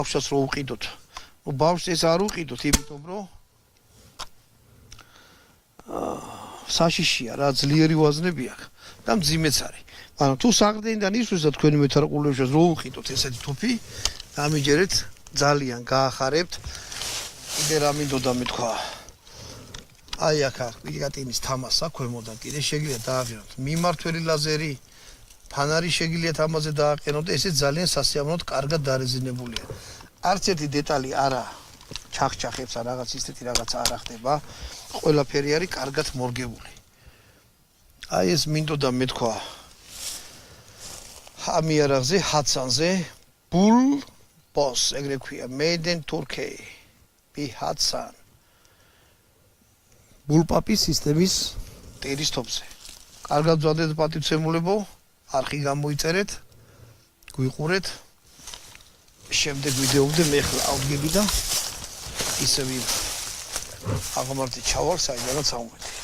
ბავშვს რო უყიდოთ. ნუ ბავშვს ეს არ უყიდოთ, იმიტომ რომ საშიშია რა ძლიერი ვაზნები აქვს და მძიმეც არის. მაგრამ თუ საყრდენიდან ისვრის და თქვენი მეთარყულებს რო უყიდოთ ესეთი თოფი, დამიჯერეთ ძალიან გაახარებთ. კიდე რა მინდოდა მეთქვა. აი აქ პიკატინის თამასა ქვემოდან კიდე შეგიძლიათ დააყენოთ. მიმართველი ლაზერი, ფანარი შეგიძლიათ ამაზე დააყენოთ და ესე ძალიან სასიამოვნოდ კარგად დარეზინებულია. არც ერთი დეტალი არა ჩახჩახებს ან რაღაც ისეთი რაღაც არ ხდება. ყველაფერი არის კარგად მორგებული. აი ეს მინდოდა მეთქვა. ამიარაღზე, ჰატსანზე, ბულ ბოს, ეგრე ქვია, made in Turkey. ჰატსან. ბულპაპის სისტემის ტირის თოფზე. კარგად ვზადეთ პატივცემულებო, არხი გამოიწერეთ, გვიყურეთ. შემდეგ ვიდეომდე მე ხლა ავდგები და ისევ აღმართი ჩავალ საიდანაც ავმოდი.